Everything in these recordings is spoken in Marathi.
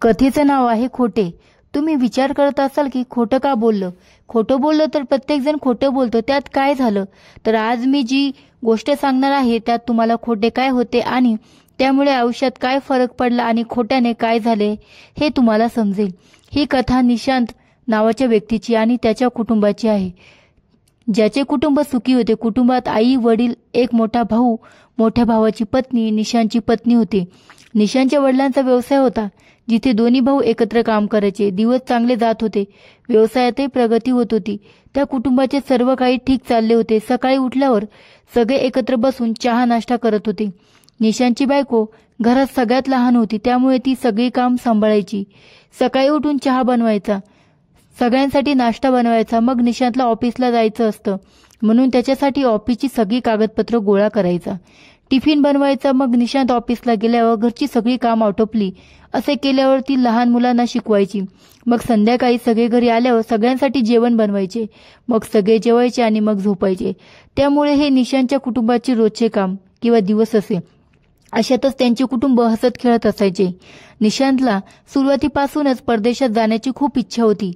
कथेचं नाव आहे खोटे. तुम्ही विचार करत असाल की खोटं का बोललं. खोटं बोललं तर प्रत्येक जण खोटं बोलतो, त्यात काय झालं. तर आज मी जी गोष्ट सांगणार आहे त्यात तुम्हाला खोटे काय होते आणि त्यामुळे आयुष्यात काय फरक पडला आणि खोट्याने काय झाले हे तुम्हाला समजेल. ही कथा निशांत नावाच्या व्यक्तीची आणि त्याच्या कुटुंबाची आहे, ज्याचे कुटुंब सुखी होते. कुटुंबात आई, वडील, एक मोठा भाऊ, मोठ्या भावाची पत्नी निशांतची पत्नी होती. निशांतच्या वडिलांचा व्यवसाय होता, जिथे दोन्ही भाऊ एकत्र काम करायचे. दिवस चांगले जात होते, व्यवसायातही प्रगती होत होती. त्या कुटुंबाचे सर्व काही ठीक चालले होते. सकाळी उठल्यावर सगळे एकत्र बसून चहा नाश्ता करत होते. निशांतची बायको घरात सगळ्यात लहान होती, त्यामुळे ती सगळी काम सांभाळायची. सकाळी उठून चहा बनवायचा, सगळ्यांसाठी नाश्ता बनवायचा. मग निशांतला ऑफिसला जायचं असतं म्हणून त्याच्यासाठी ऑफिसची सगळी कागदपत्र गोळा करायचा. टिफिन बनवायचा. मग निशांत ऑफिसला गेल्यावर घरची सगळी काम आटोपली असे केल्यावर ती लहान मुलांना शिकवायची. मग संध्याकाळी सगळे घरी आल्यावर सगळ्यांसाठी जेवण बनवायचे. मग सगळे जेवायचे आणि मग झोपायचे. त्यामुळे हे निशांतच्या कुटुंबाचे रोजचे काम किंवा दिवस असे. अशातच त्यांचे कुटुंब हसत खेळत असायचे. निशांतला सुरुवातीपासूनच परदेशात जाण्याची खूप इच्छा होती.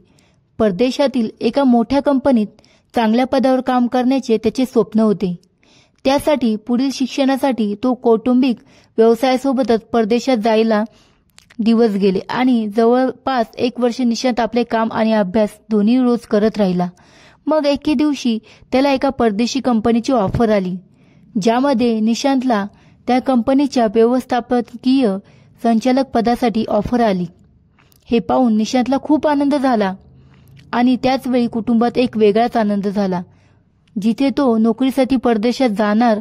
परदेशातील एका मोठ्या कंपनीत चांगल्या पदावर काम करण्याचे त्याचे स्वप्न होते. त्यासाठी पुढील शिक्षणासाठी तो कौटुंबिक व्यवसायासोबतच परदेशात जायला दिवस गेले आणि जवळपास 1 वर्ष निशांत आपले काम आणि अभ्यास दोन्ही रोज करत राहिला. मग एके दिवशी त्याला एका परदेशी कंपनीची ऑफर आली, ज्यामध्ये निशांतला त्या कंपनीच्या व्यवस्थापकीय संचालक पदासाठी ऑफर आली. हे पाहून निशांतला खूप आनंद झाला आणि त्याचवेळी कुटुंबात एक वेगळाच आनंद झाला. जिथे तो नोकरीसाठी परदेशात जाणार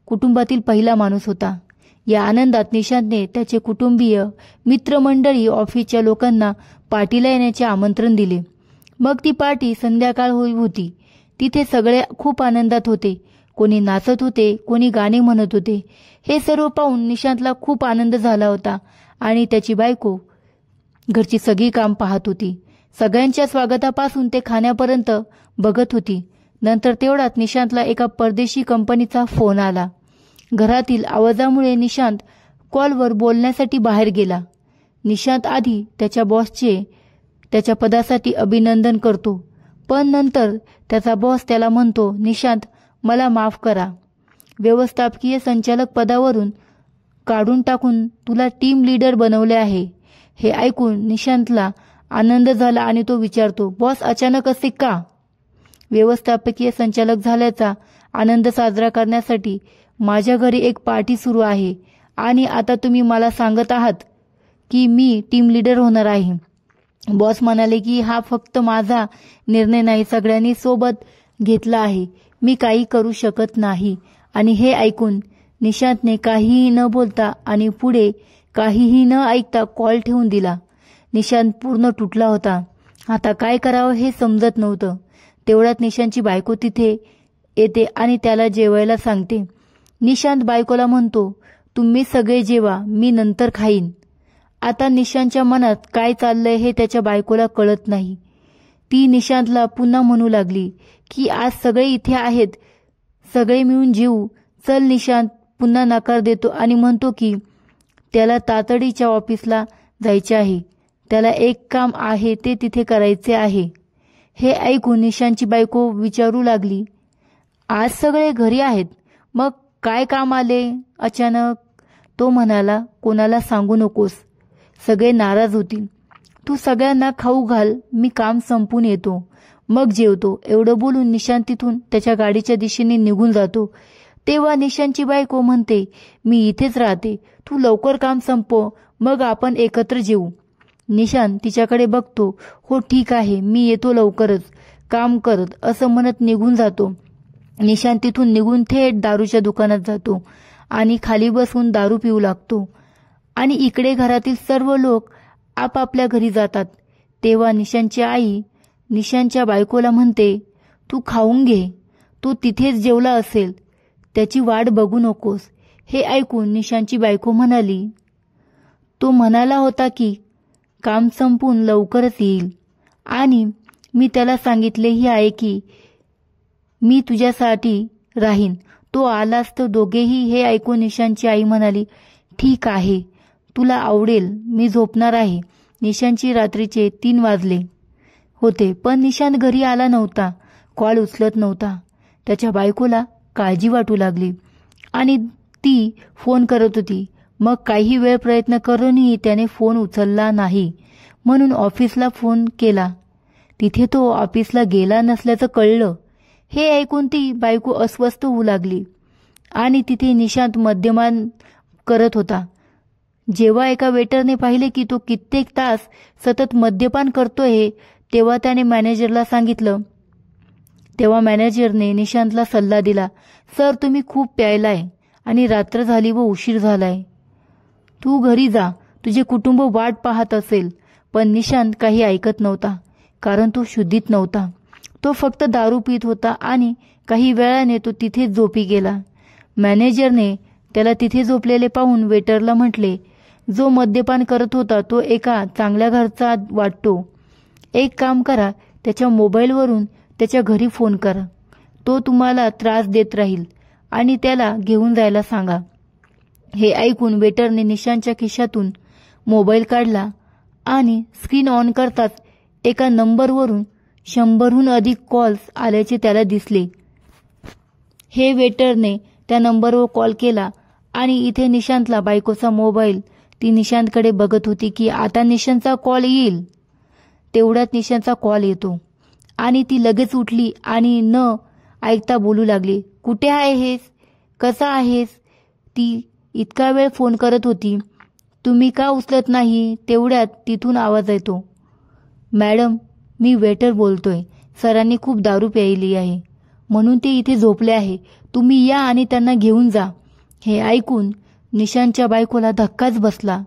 कुटुंबातील पहिला माणूस होता. या आनंदात निशांतने त्याचे कुटुंबीय, मित्रमंडळी, ऑफिसच्या लोकांना पार्टीला येण्याचे आमंत्रण दिले. मग ती पार्टी संध्याकाळ होती. तिथे सगळे खूप आनंदात होते. कोणी नाचत होते, कोणी गाणे म्हणत होते. हे सर्व पाहून निशांतला खूप आनंद झाला होता आणि त्याची बायको घरची सगळी काम पाहत होती. सगळ्यांच्या स्वागतापासून ते खाण्यापर्यंत बघत होती. नंतर तेवढ्यात निशांतला एका परदेशी कंपनीचा फोन आला. घरातील आवाजामुळे निशांत कॉलवर बोलण्यासाठी बाहेर गेला. निशांत आधी त्याच्या बॉसचे त्याच्या पदासाठी अभिनंदन करतो, पण नंतर त्याचा बॉस त्याला म्हणतो, निशांत, मला माफ करा, व्यवस्थापकीय संचालक पदावरून काढून टाकून तुला टीम लीडर बनवले आहे. हे ऐकून निशांतला आनंद झाला आणि तो विचारतो, बॉस अचानक असे का? व्यवस्थापकीय संचालक झाल्याचा आनंद साजरा करण्यासाठी माझ्या घरी एक पार्टी सुरू आहे आणि आता तुम्ही मला सांगत आहात की मी टीम लीडर होणार आहे. बॉस म्हणाले की हा फक्त माझा निर्णय नाही, सगळ्यांनी सोबत घेतला आहे, मी काही करू शकत नाही. आणि हे ऐकून निशांतने काहीही न बोलता आणि पुढे काहीही न ऐकता कॉल ठेवून दिला. निशांत पूर्ण तुटला होता. आता काय करावं हे समजत नव्हतं. तेवढ्यात निशांतची बायको तिथे येते आणि त्याला जेवायला सांगते. निशांत बायकोला म्हणतो, तुम्ही सगळे जेवा, मी नंतर खाईन. आता निशांतच्या मनात काय चाललंय हे त्याच्या बायकोला कळत नाही. ती निशांतला पुन्हा म्हणू लागली की आज सगळे इथे आहेत, सगळे मिळून जेवू. चल. निशांत पुन्हा नकार देतो आणि म्हणतो की त्याला तातडीच्या ऑफिसला जायचे आहे, त्याला एक काम आहे ते तिथे करायचे आहे. हे ऐकून निशांतची बायको विचारू लागली, आज सगळे घरी आहेत, मग काय काम आले अचानक? तो म्हणाला, कोणाला सांगू नकोस, सगळे नाराज होतील. तू सगळ्यांना खाऊ घाल, मी काम संपून येतो, मग जेवतो. एवढं बोलून निशांत तिथून त्याच्या गाडीच्या दिशेने निघून जातो. तेव्हा निशांतची बायको म्हणते, मी इथेच राहते, तू लवकर काम संपव, मग आपण एकत्र जेवू. निशांत तिच्याकडे बघतो. हो ठीक आहे, मी येतो लवकरच काम करत, असं म्हणत निघून जातो. निशांत तिथून निघून थेट दारूच्या दुकानात जातो आणि खाली बसून दारू पिऊ लागतो. आणि इकडे घरातील सर्व लोक आपापल्या घरी जातात. तेव्हा निशांतची आई निशांतच्या बायकोला म्हणते, तू खाऊन घे, तो तिथेच जेवला असेल, त्याची वाट बघू नकोस. हे ऐकून निशांतची बायको म्हणाली, तो म्हणाला होता की काम संपून लवकरच येईल आणि मी त्याला सांगितलेही आहे की मी तुझ्यासाठी राहीन, तो आलास तर दोघेही. हे ऐकून निशांतची आई म्हणाली, ठीक आहे, तुला आवडेल, मी झोपणार आहे. निशांतची रात्रीचे 3 वाजले होते, पण निशांत घरी आला नव्हता. कॉल उचलत नव्हता. त्याच्या बायकोला काळजी वाटू लागली आणि ती फोन करत होती. मग काही वेळ प्रयत्न करूनही त्याने फोन उचलला नाही, म्हणून ऑफिसला फोन केला. तिथे तो ऑफिसला गेला नसल्याचं कळलं. हे ऐकून ती बायको अस्वस्थ होऊ लागली आणि तिथे निशांत मद्यपान करत होता. जेव्हा एका वेटरने पाहिले की तो कित्येक तास सतत मद्यपान करतोय, तेव्हा त्याने मॅनेजरला सांगितलं. तेव्हा मॅनेजरने निशांतला सल्ला दिला, सर तुम्ही खूप प्यायलाय आणि रात्र झाली व उशीर झालाय. तू घरी जा, तुझे कुटुंब वाट पाहत असेल. पण निशांत काही ऐकत नव्हता, कारण तो शुद्धीत नव्हता. तो फक्त दारू पित होता आणि काही वेळाने तो तिथेच झोपी गेला. मॅनेजरने त्याला तिथे झोपलेले पाहून वेटरला म्हटले, जो मद्यपान करत होता तो एका चांगल्या घरचा वाटतो. एक काम करा, त्याच्या मोबाईलवरून त्याच्या घरी फोन करा. तो तुम्हाला त्रास देत राहील आणि त्याला घेऊन जायला सांगा. हे ऐकून वेटरने निशांतच्या खिशातून मोबाईल काढला आणि स्क्रीन ऑन करताच एका नंबरवरून 100हून अधिक कॉल्स आल्याचे त्याला दिसले. हे वेटरने त्या नंबरवर कॉल केला आणि इथे निशांतला बायकोचा मोबाईल ती निशांतकडे बघत होती की आता निशांतचा कॉल येईल. तेवढ्यात निशांतचा कॉल येतो आणि ती लगेच उठली आणि न ऐकता बोलू लागली, कुठे आहेस, कसा आहेस. ती इतका वेळ फोन करत होती, तुम्ही का उचलत नाही. तेवढ्यात तिथून आवाज येतो, मॅडम मी वेटर बोलतोय. सरांनी खूप दारू प्यायली आहे म्हणून ते इथे झोपले आहे. तुम्ही या आणि त्यांना घेऊन जा. हे ऐकून निशांतच्या बायकोला धक्काच बसला.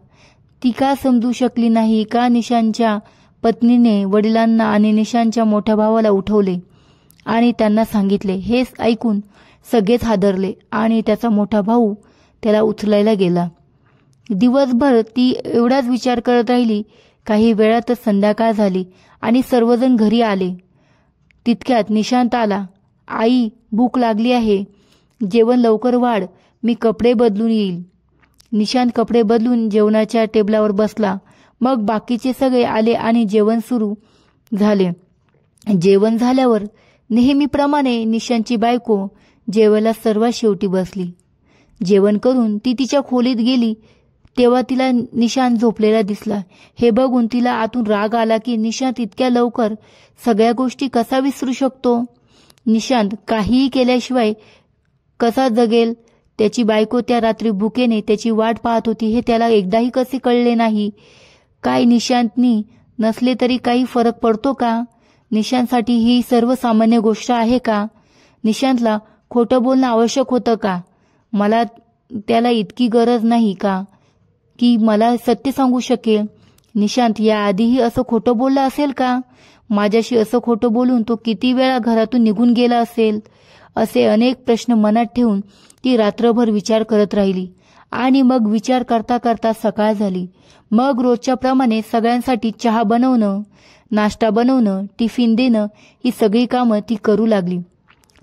ती का समजू शकली नाही का निशांतच्या पत्नीने वडिलांना आणि निशांतच्या मोठ्या भावाला उठवले आणि त्यांना सांगितले. हे ऐकून सगळेच हादरले आणि त्याचा मोठा भाऊ त्याला उचलायला गेला. दिवसभर ती एवढाच विचार करत राहिली. काही वेळातच संध्याकाळ झाली आणि सर्वजण घरी आले. तितक्यात निशांत आला. आई भूक लागली आहे, जेवण लवकर वाढ, मी कपडे बदलून येईल. निशांत कपडे बदलून जेवणाच्या टेबलावर बसला. मग बाकीचे सगळे आले आणि जेवण सुरू झाले. जेवण झाल्यावर नेहमीप्रमाणे निशांतची बायको जेवायला सर्वात शेवटी बसली. जेवण करून ती तिच्या खोलीत गेली तेव्हा तिला निशांत झोपलेला दिसला. हे बघून तिला आतून राग आला की निशांत इतक्या लवकर सगळ्या गोष्टी कसा विसरू शकतो. निशांत काहीही केल्याशिवाय कसा जगेल. त्याची बायको त्या रात्री भुकेने त्याची वाट पाहत होती हे त्याला एकदाही कसे कळले नाही. काय निशांतनी नसले तरी काही फरक पडतो का. निशांतसाठी ही सर्वसामान्य गोष्ट आहे का. निशांतला खोटं बोलणं आवश्यक होतं का. मला त्याला इतकी गरज नाही का की मला सत्य सांगू शकेल. निशांत याआधीही असं खोटं बोललं असेल का. माझ्याशी असं खोटं बोलून तो किती वेळा घरातून निघून गेला असेल. असे अनेक प्रश्न मनात ठेवून ती रात्रभर विचार करत राहिली आणि मग विचार करता करता सकाळ झाली. मग रोजच्या प्रमाणे सगळ्यांसाठी चहा बनवणं, नाश्ता बनवणं, टिफिन देणं ही सगळी कामं ती करू लागली.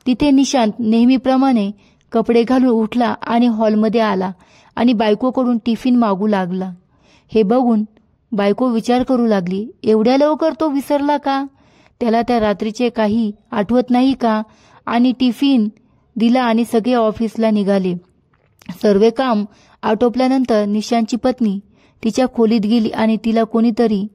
तिथे निशांत नेहमीप्रमाणे कपडे घालून उठला आणि हॉलमध्ये आला आणि बायकोकडून टिफिन मागू लागला. हे बघून बायको विचार करू लागली, एवढ्या लवकर तो विसरला का. त्याला त्या रात्रीचे काही आठवत नाही का. आणि टिफिन दिला आणि सगळे ऑफिसला निघाले. सर्व काम आटोपल्यानंतर निशांतची पत्नी तिच्या खोलीत गेली आणि तिला कोणीतरी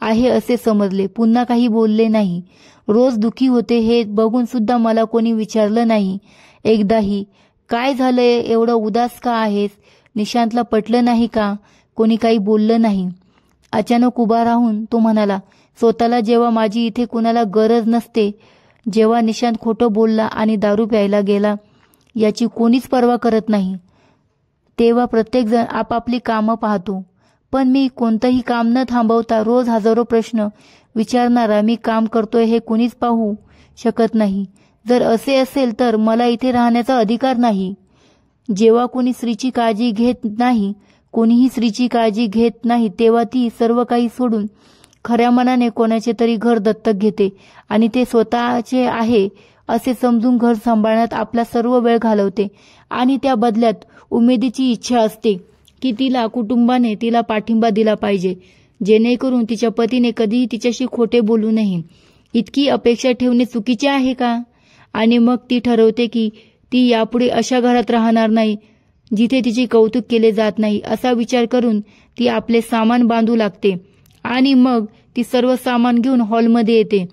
आहे असे समजले. पुन्हा काही बोलले नाही. रोज दुखी होते हे बघून सुद्धा मला कोणी विचारलं नाही एकदाही. काय झालंय, एवढं उदास का आहेस. निशांतला पटलं नाही का. कोणी काही बोललं नाही. अचानक उभा राहून तो म्हणाला, स्वतःला जेव्हा माझी इथे कुणाला गरज नसते, जेव्हा निशांत खोटं बोलला आणि दारू प्यायला गेला याची कोणीच पर्वा करत नाही, तेव्हा प्रत्येकजण आपापली कामं पाहतो. पण मी कोणतंही काम न थांबवता रोज हजारो प्रश्न विचारणारा मी काम करतोय हे कुणीच पाहू शकत नाही. जर असे असेल तर मला इथे राहण्याचा अधिकार नाही. जेव्हा कोणी स्त्रीची काळजी घेत नाही, कोणीही स्त्रीची काळजी घेत नाही, तेव्हा ती सर्व काही सोडून खऱ्या मनाने कोणाचे तरी घर दत्तक घेते आणि ते स्वतःचे आहे असे समजून घर सांभाळण्यात आपला सर्व वेळ घालवते आणि त्या बदल्यात उमेदीची इच्छा असते की तिला कुटुंबाने तिला पाठिंबा दिला पाहिजे. जेणेकरून तिच्या पतीने कधीही तिच्याशी खोटे बोलू नये. इतकी अपेक्षा ठेवणे चुकीचे आहे का? आणि मग ती ठरवते की ती यापुढे अशा घरात राहणार नाही जिथे तिचे कौतुक केले जात नाही. असा विचार करून ती आपले सामान बांधू लागते आणि मग ती सर्व सामान घेऊन हॉलमध्ये येते.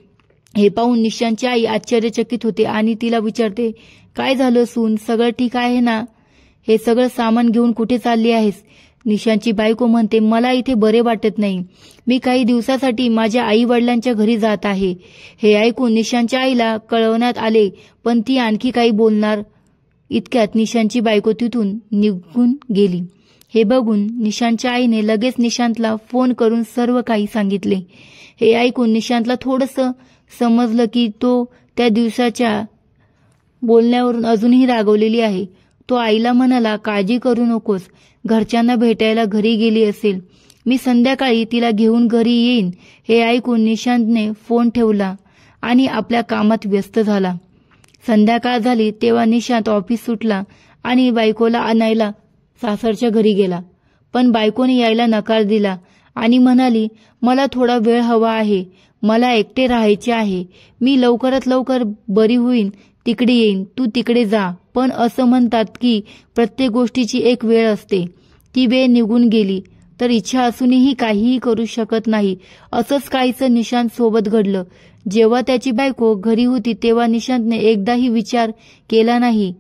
हे पाहून निशांतची आई आश्चर्यचकित होते आणि तिला विचारते, काय झालं सून, सगळं ठीक आहे ना? हे सगळं सामान घेऊन कुठे चालली आहेस? निशांतची बायको म्हणते, मला इथे बरे वाटत नाही. मी काही दिवसासाठी माझ्या आई वडिलांच्या घरी जात आहे. हे ऐकून निशांतच्या आईला कळवण्यात आले, पण ती आणखी काही बोलणार इतक्यात निशांतची बायको तिथून निघून गेली. हे बघून निशांतच्या आईने लगेच निशांतला फोन करून सर्व काही सांगितले. हे ऐकून निशांतला थोडंसं समजलं की तो त्या दिवसाच्या बोलण्यावरून अजूनही रागवलेली आहे. तो आईला म्हणाला, काळजी करू नकोस, घरच्यांना भेटायला घरी गेली असेल, मी संध्याकाळी तिला घेऊन घरी येईन. हे ऐकून निशांतने फोन ठेवला आणि आपल्या कामात व्यस्त झाला. संध्याकाळ झाली तेव्हा निशांत ऑफिस सुटला आणि बायकोला आणायला सासरच्या घरी गेला. पण बायकोने यायला नकार दिला आणि म्हणाली, मला थोडा वेळ हवा आहे, मला एकटे राहायचे आहे, मी लवकरात लवकर बरी होईन तिकडे येईन, तू तिकडे जा. पण असं म्हणतात की प्रत्येक गोष्टीची एक वेळ असते, ती वेळ निघून गेली तर इच्छा असूनही काहीही करू शकत नाही. असंच काहीसं निशांत सोबत घडलं. जेव्हा त्याची बायको घरी होती तेव्हा निशांतने एकदाही विचार केला नाही,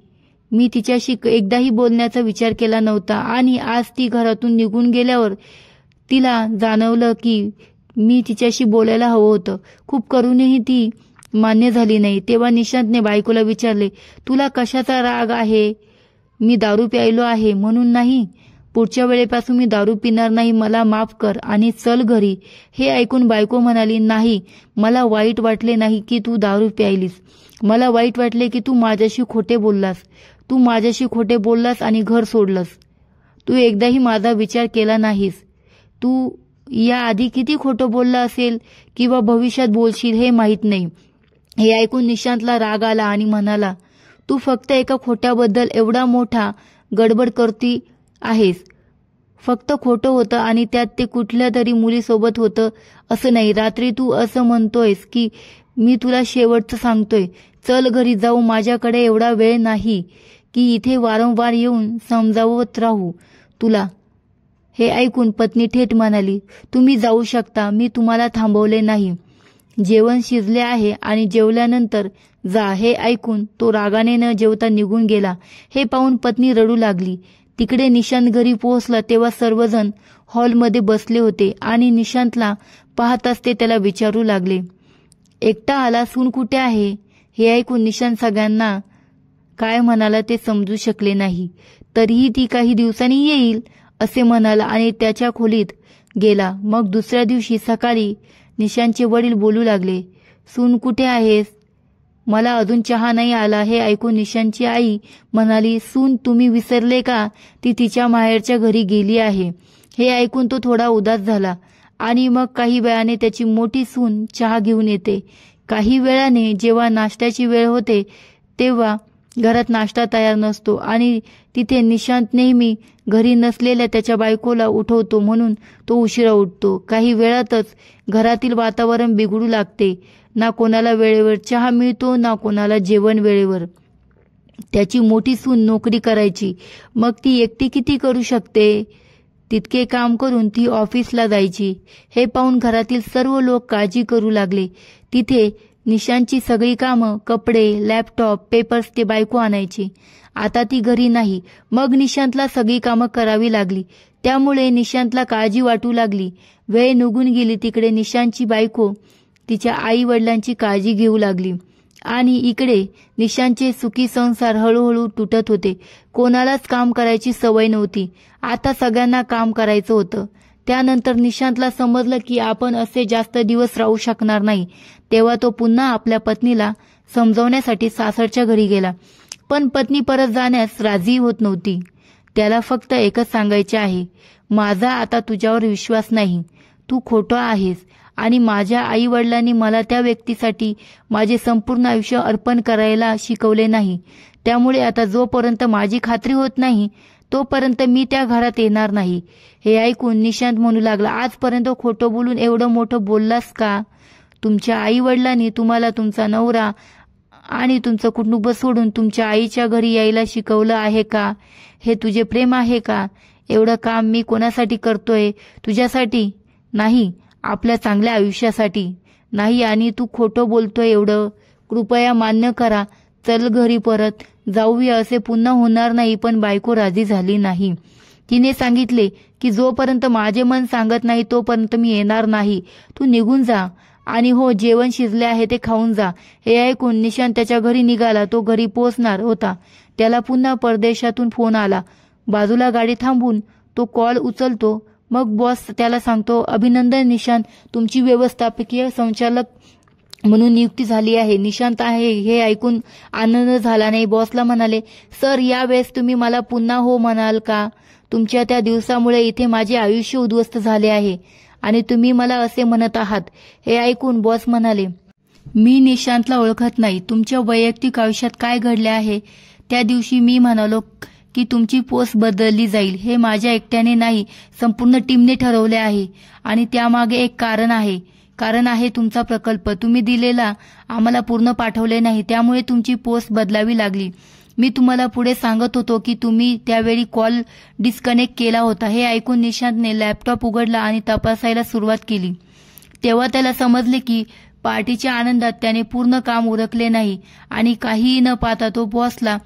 मी तिच्याशी एकदाही बोलण्याचा विचार केला नव्हता. आणि आज ती घरातून निघून गेल्यावर तिला जाणवलं की मी तिच्याशी बोलायला हवं होतं. खूप करूनही ती मान्य झाली नाही. तेव्हा निशांतने बायकोला विचारले, तुला कशाचा राग आहे? मी दारू प्यायलो आहे म्हणून नाही? पुढच्या वेळेपासून मी दारू पिणार नाही, मला माफ कर आणि चल घरी. हे ऐकून बायको म्हणाली, नाही, मला वाईट वाटले नाही की तू दारू प्यायलीस, मला वाईट वाटले की तू माझ्याशी खोटे बोललास. तू माझ्याशी खोटे बोललास आणि घर सोडलंस. तू एकदाही माझा विचार केला नाहीस. तू याआधी किती खोटं बोलला असेल किंवा भविष्यात बोलशील हे माहीत नाही. हे ऐकून निशांतला राग आला आणि म्हणाला, तू फक्त एका खोट्याबद्दल एवढा मोठा गडबड करती आहेस. फक्त खोटं होतं आणि त्यात ते कुठल्या तरी मुलीसोबत होतं असं नाही. रात्री तू असं म्हणतोयस की मी तुला शेवटचं सांगतोय, चल घरी जाऊ, माझ्याकडे एवढा वेळ नाही की इथे वारंवार येऊन समजावत राहू तुला. हे ऐकून पत्नी थेट म्हणाली, तुम्ही जाऊ शकता, मी तुम्हाला थांबवले नाही. जेवण शिजले आहे आणि जेवल्यानंतर जा. हे ऐकून तो रागाने न जेवता निघून गेला. हे पाहून पत्नी रडू लागली. तिकडे निशांत घरी पोहोचला तेव्हा सर्वजण हॉलमध्ये बसले होते आणि निशांतला पाहताच ते त्याला विचारू लागले, एकटा आला, सून कुठे आहे? हे ऐकून निशांत सगळ्यांना काय म्हणाला ते समजू शकले नाही. तरीही ती काही दिवसांनी येईल असे म्हणाला आणि त्याच्या खोलीत गेला. मग दुसऱ्या दिवशी सकाळी निशांतचे वडील बोलू लागले, सून कुठे आहेस? मला अजून चहा नाही आला. हे ऐकून निशांतची आई म्हणाली, सून तुम्ही विसरले का? ती तिच्या माहेरच्या घरी गेली आहे. हे ऐकून तो थोडा उदास झाला आणि मग काही वेळाने त्याची मोठी सून चहा घेऊन येते. काही वेळाने जेव्हा नाश्त्याची वेळ होते तेव्हा घरात नाश्ता तयार नसतो आणि तिथे निशांत नेहमी घरी नसलेल्या त्याच्या बायकोला उठवतो म्हणून तो उशिरा उठतो. काही वेळातच घरातील वातावरण बिघडू लागते. ना कोणाला वेळेवर चहा मिळतो ना कोणाला जेवण वेळेवर. त्याची मोठी सून नोकरी करायची, मग ती एकटी किती करू शकते? तितके काम करून ती ऑफिसला जायची. हे पाहून घरातील सर्व लोक काळजी करू लागले. तिथे निशांतची सगळी कामं, कपडे, लॅपटॉप, पेपर्स ते बायको आणायची. आता ती घरी नाही. मग निशांतला सगळी कामं करावी लागली. त्यामुळे निशांतला काळजी वाटू लागली. वेळ निघून गेली. तिकडे निशांतची बायको तिच्या आई वडिलांची काळजी घेऊ लागली आणि इकडे निशांतचे सुखी संसार हळूहळू तुटत होते. कोणालाच काम करायची सवय नव्हती. आता सगळ्यांना काम करायचं होतं. त्यानंतर निशांतला समजलं की आपण असे जास्त दिवस राहू शकणार नाही. तेव्हा तो पुन्हा आपल्या पत्नीला समजावण्यासाठी सासरच्या घरी गेला. पण पत्नी परत जाण्यास राजी होत नव्हती. त्याला फक्त एकच सांगायचे आहे, माझा आता तुझ्यावर विश्वास नाही. तू खोटं आहेस आणि माझ्या आई वडिलांनी मला त्या व्यक्तीसाठी माझे संपूर्ण आयुष्य अर्पण करायला शिकवले नाही. त्यामुळे आता जोपर्यंत माझी खात्री होत नाही तोपर्यंत मी त्या घरात येणार नाही. हे ऐकून निशांत म्हणू लागला, आजपर्यंत खोटं बोलून एवढं मोठं बोललास का? तुमच्या आई वडिलांनी तुम्हाला तुमचा नवरा आणि तुमचं कुटुंब सोडून तुमच्या आईच्या घरी यायला शिकवलं आहे का? हे तुझे प्रेम आहे का? एवढं काम मी कोणासाठी करतोय? तुझ्यासाठी नाही, आपल्या चांगल्या आयुष्यासाठी नाही. आणि तू खोटं बोलतोय एवढं. कृपया मान्य करा. चल घरी परत जाऊया. असे पुन्हा होणार नाही. पण बायको राजी झाली नाही. तिने सांगितले की जोपर्यंत माझे मन सांगत नाही तोपर्यंत मी येणार नाही. तू निघून जा. आणि हो, जेवण शिजले आहे ते खाऊन जा. हे ऐकून निशांत त्याच्या घरी निघाला. तो घरी पोहोचणार होता. त्याला पुन्हा परदेशातून फोन आला. बाजूला गाडी थांबून तो कॉल उचलतो. मग बॉस त्याला सांगतो, अभिनंदन निशांत, तुमची व्यवस्थापकीय संचालक म्हणून नियुक्ती झाली आहे. निशांत आहे हे ऐकून आनंद झाला नाही. बॉसला म्हणाले, सर, यावेळेस तुम्ही मला पुन्हा हो म्हणाल का? तुमच्या त्या दिवसामुळे इथे माझे आयुष्य उद्ध्वस्त झाले आहे आणि तुम्ही मला असे म्हणत आहात. हे ऐकून बॉस म्हणाले, मी निशांतला ओळखत नाही. तुमच्या वैयक्तिक आयुष्यात काय घडले आहे? त्या दिवशी मी म्हणालो की तुमची पोस्ट बदलली जाईल. हे माझ्या एकट्याने नाही, संपूर्ण टीमने ठरवले आहे. आणि त्यामागे एक कारण आहे तुमचा प्रकल्प. तुम्ही दिलेला आम्हाला पूर्ण पाठवले नाही, त्यामुळे तुमची पोस्ट बदलावी लागली. मी तुम्हाला पुढे सांगत होतो की तुम्ही त्यावेळी कॉल डिस्कनेक्ट केला होता. हे ऐकून निशांतने लॅपटॉप उघडला आणि तपासायला सुरुवात केली. तेव्हा त्याला समजले की पार्टीच्या आनंदात त्याने पूर्ण काम उरकले नाही आणि काहीही न पाहता तो बॉसला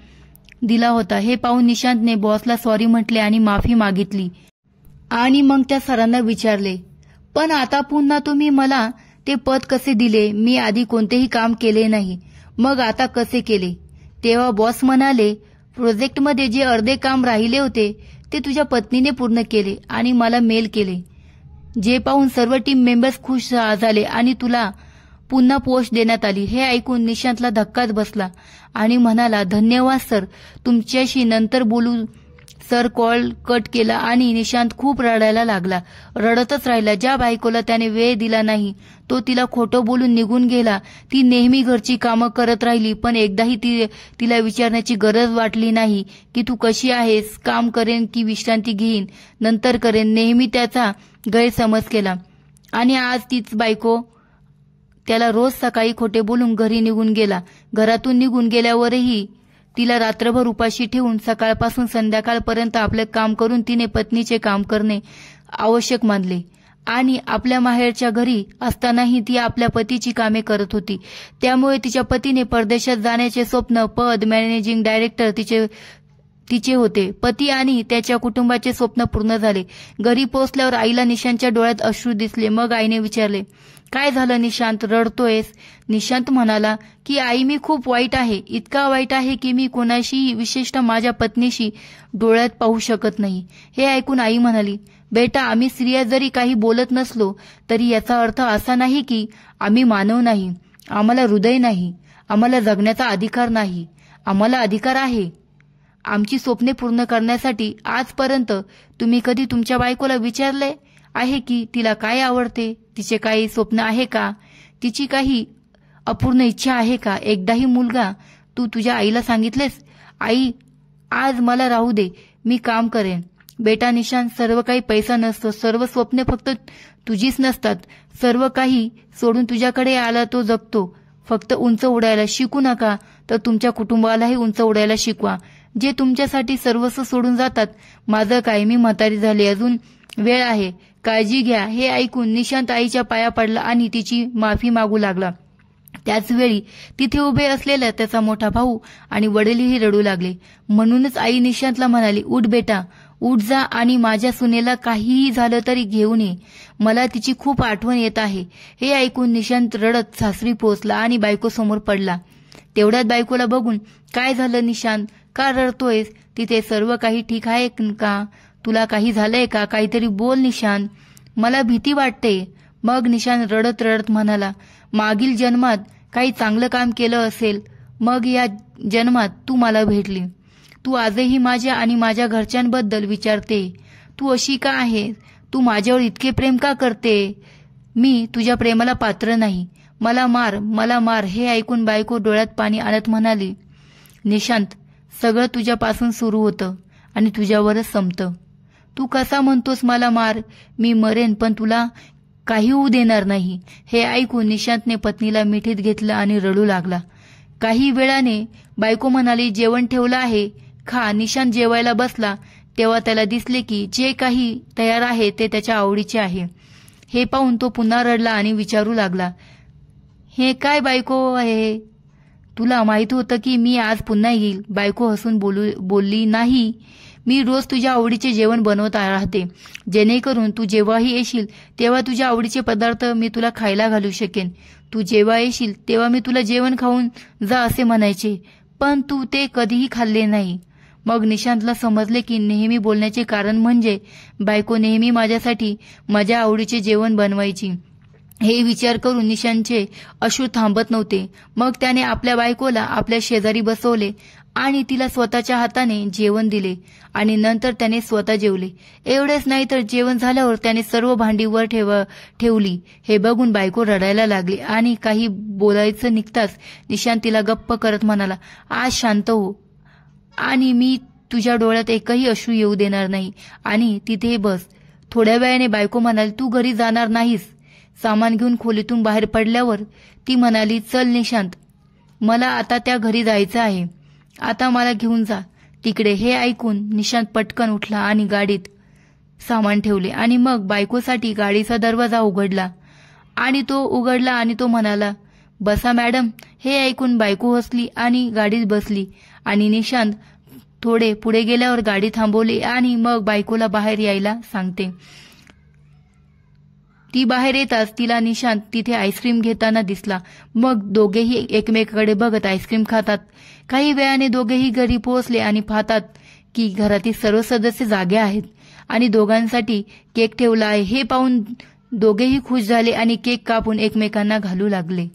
दिला होता. हे पाहून निशांतने बॉसला सॉरी म्हटले आणि माफी मागितली. आणि मग त्या सरांना विचारले, पण आता पुन्हा तुम्ही मला ते पद कसे दिले? मी आधी कोणतेही काम केले नाही, मग आता कसे केले? तेव्हा बॉस म्हणाले, प्रोजेक्टमध्ये जे अर्धे काम राहिले होते ते तुझ्या पत्नीने पूर्ण केले आणि मला मेल केले. जे पाहून सर्व टीम मेंबर्स खुश झाले आणि तुला पुन्हा पोस्ट देण्यात आली. हे ऐकून निशांतला धक्काच बसला आणि म्हणाला, धन्यवाद सर, तुमच्याशी नंतर बोलू. सर कॉल कट केला आणि निशांत खूप रडायला लागला. रडतच राहिला. ज्या बायकोला त्याने वेळ दिला नाही तो तिला खोटं बोलून निघून गेला. ती नेहमी घरची कामं करत राहिली, पण एकदाही तिला विचारण्याची गरज वाटली नाही की तू कशी आहेस, काम करेन की विश्रांती घेईन, नंतर करेन. नेहमी त्याचा गैरसमज केला. आणि आज तीच बायको त्याला रोज सकाळी खोटे बोलून घरी निघून गेला. घरातून निघून गेल्यावरही तिला रात्रभर उपाशी ठेवून सकाळपासून संध्याकाळपर्यंत आपले काम करून तिने पत्नीचे काम करणे आवश्यक मानले. आणि आपल्या माहेरच्या घरी असतानाही ती आपल्या पतीची कामे करत होती. त्यामुळे तिच्या पतीने परदेशात जाण्याचे स्वप्न, पद, मॅनेजिंग डायरेक्टर तिचे होते. पती आणि त्याच्या कुटुंबाचे स्वप्न पूर्ण झाले. घरी पोहोचल्यावर आईला निशांतच्या डोळ्यात अश्रू दिसले. मग आईने विचारले, काय झालं निशांत, रडतोयस? निशांत म्हणाला की आई, मी खूप वाईट आहे. इतका वाईट आहे की मी कोणाशीही, विशेषतः माझ्या पत्नीशी डोळ्यात पाहू शकत नाही. हे ऐकून आई म्हणाली, बेटा, आम्ही स्त्रिया जरी काही बोलत नसलो तरी याचा अर्थ असा नाही की आम्ही मानव नाही. आम्हाला हृदय नाही, आम्हाला जगण्याचा अधिकार नाही. आम्हाला अधिकार आहे आमची स्वप्ने पूर्ण करण्यासाठी. आजपर्यंत तुम्ही कधी तुमच्या बायकोला विचारले आहे की तिला काय आवडते, तिचे काही स्वप्न आहे का, तिची काही अपूर्ण इच्छा आहे का? एकदाही मुलगा तू तुझ्या आईला सांगितलेस, आई आज मला राहू दे, मी काम करेन? बेटा निशांत, सर्व काही पैसा नसतो, सर्व स्वप्ने फक्त तुझीच नसतात. सर्व काही सोडून तुझ्याकडे आला तो जगतो. फक्त उंच उडायला शिकू नका, तर तुमच्या कुटुंबालाही उंच उडायला शिकवा. जे तुमच्यासाठी सर्वस्व सोडून जातात. माझं काय, मी म्हातारी झाली, अजून वेळ आहे, काळजी घ्या. हे ऐकून निशांत आईच्या पाया पडला आणि तिची माफी मागू लागला. त्याचवेळी तिथे उभे असलेला त्याचा मोठा भाऊ आणि वडीलही रडू लागले. म्हणूनच आई निशांतला म्हणाली, उठ बेटा, उठ जा आणि माझ्या सुनेला काहीही झालं तरी घेऊन ये. मला तिची खूप आठवण येत आहे. हे ऐकून निशांत रडत सासरी पोहोचला आणि बायकोसमोर पडला. तेवढ्यात बायकोला बघून, काय झालं निशांत, का रडतोयस? तिथे सर्व काही ठीक आहे का? तुला काही झालंय का? काहीतरी बोल निशांत, मला भीती वाटते. मग निशांत रडत रडत म्हणाला, मागील जन्मात काही चांगलं काम केलं असेल, मग या जन्मात तू मला भेटली. तू आजही माझ्या आणि माझ्या घरच्यांबद्दल विचारते. तू अशी का आहे? तू माझ्यावर इतके प्रेम का करते? मी तुझ्या प्रेमाला पात्र नाही. मला मार, मला मार. हे ऐकून बायको डोळ्यात पाणी आणत म्हणाली, निशांत, सगळं तुझ्यापासून सुरू होतं आणि तुझ्यावरच संपतं. तू कसा म्हणतोस मला मार, मी मरेन पण तुला काही होऊ देणार नाही. हे ऐकून निशांतने पत्नीला मिठीत घेतलं आणि रडू लागला. काही वेळाने बायको म्हणाली, जेवण ठेवलं आहे, खा. निशांत जेवायला बसला तेव्हा त्याला दिसले की जे काही तयार आहे ते त्याच्या आवडीचे आहे. हे पाहून तो पुन्हा रडला आणि विचारू लागला, हे काय बायको आहे? तुला माहित होतं की मी आज पुन्हा येईल? बायको हसून बोलली, नाही, मी रोज तुझ्या आवडीचे जेवण बनवत राहते, जेणेकरून तू जेव्हाही येशील तेव्हा तुझ्या आवडीचे पदार्थ मी तुला खायला घालू शकेन. तू जेव्हा येशील तेव्हा मी तुला जेवण खाऊन जा असे म्हणायचे, पण तू ते कधीही खाल्ले नाही. मग निशांतला समजले की नेहमी बोलण्याचे कारण म्हणजे बायको नेहमी माझ्यासाठी माझ्या आवडीचे जेवण बनवायची. हे विचार करून निशांतचे अश्रू थांबत नव्हते. मग त्याने आपल्या बायकोला आपल्या शेजारी बसवले आणि तिला स्वतःच्या हाताने जेवण दिले आणि नंतर त्याने स्वतः जेवले. एवढेच नाही तर जेवण झाल्यावर त्याने सर्व भांडी वर ठेवली. हे बघून बायको रडायला लागली आणि काही बोलायचं निघताच निशांत तिला गप्प करत म्हणाला, आज शांत हो आणि मी तुझ्या डोळ्यात एकही अश्रू येऊ देणार नाही आणि तिथे बस. थोड्या वेळाने बायको म्हणाली, तू घरी जाणार नाहीस? सामान घेऊन खोलीतून बाहेर पडल्यावर ती म्हणाली, चल निशांत, मला आता त्या घरी जायचं आहे, आता मला घेऊन जा तिकडे. हे ऐकून निशांत पटकन उठला आणि गाडीत सामान ठेवले आणि मग बायकोसाठी गाडीचा दरवाजा उघडला आणि तो म्हणाला, बसा मॅडम. हे ऐकून बायको हसली आणि गाडीत बसली आणि निशांत थोडे पुढे गेल्यावर गाडी थांबवली आणि मग बायकोला बाहेर यायला सांगते. ती बाहेर येताच तिला निशांत तिथे आईस्क्रीम घेताना दिसला. मग दोघेही एकमेकाकडे बघत आईस्क्रीम खातात. काही वेळाने दोघेही घरी पोहोचले आणि पाहतात की घरातील सर्व सदस्य जागे आहेत आणि दोघांसाठी केक ठेवला आहे. हे पाहून दोघेही खुश झाले आणि केक कापून एकमेकांना घालू लागले.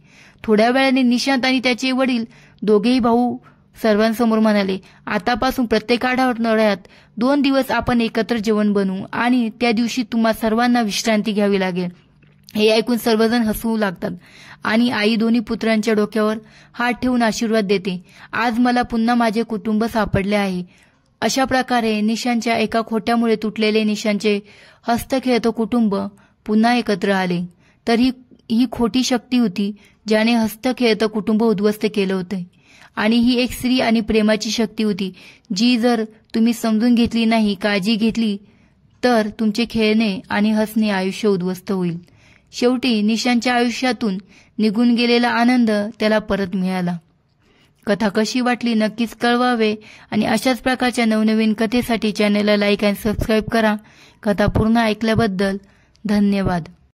थोड्या वेळाने निशांत आणि त्याचे वडील दोघेही भाऊ सर्वांसमोर म्हणाले, आतापासून प्रत्येक आठवड्यात 2 दिवस आपण एकत्र जेवण बनवू आणि त्या दिवशी तुम्हा सर्वांना विश्रांती घ्यावी लागेल. हे ऐकून सर्वजण हसू लागतात आणि आई दोन्ही पुत्रांच्या डोक्यावर हात ठेवून आशीर्वाद देते. आज मला पुन्हा माझे कुटुंब सापडले आहे. अशा प्रकारे निशांतच्या एका खोट्यामुळे तुटलेले निशांतचे हस्तखेळतं कुटुंब पुन्हा एकत्र आले. तर ही खोटी शक्ती होती ज्याने हस्तखेळतं कुटुंब उद्ध्वस्त केलं होते आणि ही एक स्त्री आणि प्रेमाची शक्ती होती जी जर तुम्ही समजून घेतली नाही, काळजी घेतली तर तुमचे खेळणे आणि हसणे आयुष्य उद्ध्वस्त होईल. शेवटी निशांतच्या आयुष्यातून निघून गेलेला आनंद त्याला परत मिळाला. कथा कशी वाटली नक्कीच कळवावे आणि अशाच प्रकारच्या नवनवीन कथेसाठी चॅनलला लाईक आणि सबस्क्राईब करा. कथा पूर्ण ऐकल्याबद्दल धन्यवाद.